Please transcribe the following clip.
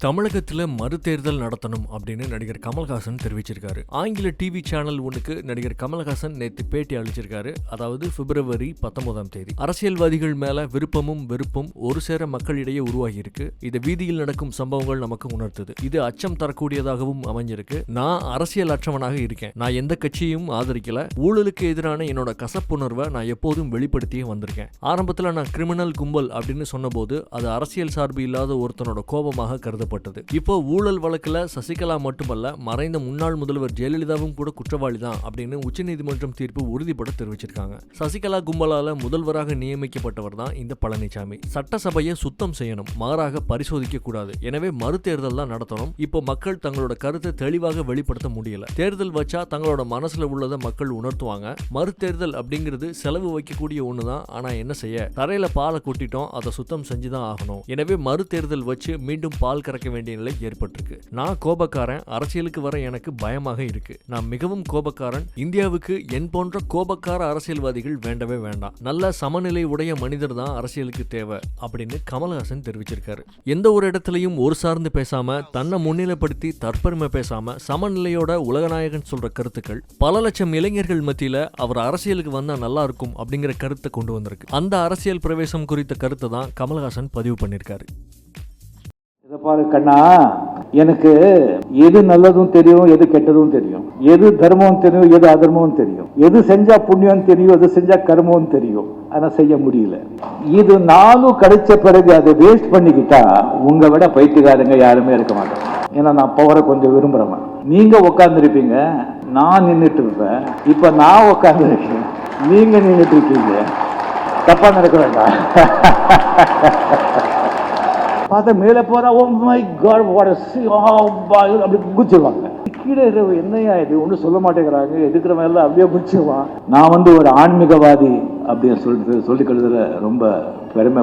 தமிழகத்தில் மறுதேர்தல் நடத்தணும் அப்படின்னு நடிகர் கமல்ஹாசன் தெரிவிச்சிருக்காரு. ஆங்கில டிவி சேனல் ஒன்றுக்கு நடிகர் கமல்ஹாசன் நேற்று பேட்டி அளிச்சிருக்காரு. அதாவது பிப்ரவரி 19ஆம் தேதி. அரசியல்வாதிகள் மேல விருப்பமும் வெறுப்பும் ஒரு சேர மக்களிடையே உருவாகி இருக்கு. இது வீதியில் நடக்கும் சம்பவங்கள் நமக்கு உணர்த்துது. இது அச்சம் தரக்கூடியதாகவும் அமைஞ்சிருக்கு. நான் அரசியல் அற்றவனாக இருக்கேன். நான் எந்த கட்சியும் ஆதரிக்கல. ஊழலுக்கு எதிரான என்னோட கசப்புணர்வை நான் எப்போதும் வெளிப்படுத்தியே வந்திருக்கேன். ஆரம்பத்தில் நான் கிரிமினல் கும்பல் அப்படின்னு சொன்னபோது அது அரசியல் சார்பு இல்லாத ஒருத்தனோட கோபமாக கருத. இப்போ ஊழல் வழக்குல சசிகலா மட்டுமல்ல, மறைந்த முன்னாள் முதல்வர் ஜெயலலிதாவும் கூட குற்றவாளி தான் அப்படின்னு உச்சநீதிமன்றம் தீர்ப்பு உறுதிபட தெரிவிச்சிருக்காங்க. சசிகலா கும்பலால முதல்வராக நியமிக்கப்பட்டவர் தான் இந்த பழனிசாமி. சட்டசபையை சுத்தம் செய்யணும், மாறாக பரிசோதிக்க கூடாது. எனவே மறுதேர்தல் தான் நடத்தணும். இப்போ மக்கள் தங்களோட கருத்தை தெளிவாக வெளிப்படுத்த முடியல. தேர்தல் வச்சா தங்களோட மனசுல உள்ளதை மக்கள் உணர்த்துவாங்க. மறுதேர்தல் அப்படிங்கிறது செலவு வைக்கக்கூடிய ஒண்ணுதான். ஆனா என்ன செய்ய, தரையில பாலை கொட்டிட்டோம், அதை சுத்தம் செஞ்சுதான் ஆகணும். எனவே மறுதேர்தல் வச்சு மீண்டும் பால் கறக்க வேண்டிய நிலை ஏற்பட்டிருக்கு. நான் கோபக்காரன். அரசியலுக்கு வர எனக்கு பயமாக இருக்கு. நான் மிகவும் கோபக்காரன். இந்தியாவுக்கு என் போன்ற கோபக்கார அரசியல்வாதிகள் வேண்டவே வேண்டாம். நல்ல சமநிலை உடைய மனிதர் தான் அரசியலுக்கு தேவை அப்படின்னு கமல்ஹாசன் தெரிவிச்சிருக்காரு. எந்த ஒரு இடத்துலையும் ஒரு சார்ந்து பேசாம, தன்னை முன்னிலைப்படுத்தி தற்பெருமை பேசாம, சமநிலையோட உலகநாயகன் சொல்ற கருத்துக்கள் பல லட்சம் இளைஞர்கள் மத்தியில அவர் அரசியலுக்கு வந்தா நல்லா இருக்கும் அப்படிங்கிற கருத்தை கொண்டு வந்திருக்கு. அந்த அரசியல் பிரவேசம் குறித்த கருத்தை தான் கமல்ஹாசன் பதிவு பண்ணியிருக்காரு. இதை பாரு கண்ணா, எனக்கு எது நல்லதும் தெரியும், எது கெட்டதும் தெரியும், எது தர்மம் தெரியும், எது அதர்மம் தெரியும், எது செஞ்சா புண்ணியம் தெரியும், எது செஞ்சா கர்மம் தெரியும். ஆனா செய்ய முடியல. இது நானும் கிடைச்ச பிறகு அதை வேஸ்ட் பண்ணிக்கிட்டா உங்க விட பைத்தியக்காரங்க யாருமே இருக்க மாட்டாங்க. ஏன்னா நான் பவரை கொஞ்சம் விரும்புறேன். நீங்க உட்கார்ந்து இருப்பீங்க, நான் நின்றுட்டு இருப்பேன். இப்ப நான் உட்கார்ந்து இருக்கேன், நீங்க நின்றுட்டு இருக்கீங்க. தப்பா நடக்க வேண்டாம். பார்த்தா மேலே போறா, ஓ மை காட் வாட் அப்படி குச்சிருவாங்க. கீழே என்னையா இது ஒன்றும் சொல்ல மாட்டேங்கிறாங்க, எதுக்குறவன் எல்லாம் அப்படியே குச்சிருவான். நான் ஒரு ஆன்மீகவாதி அப்படின்னு சொல்லிக்கிறதுல ரொம்ப பெருமை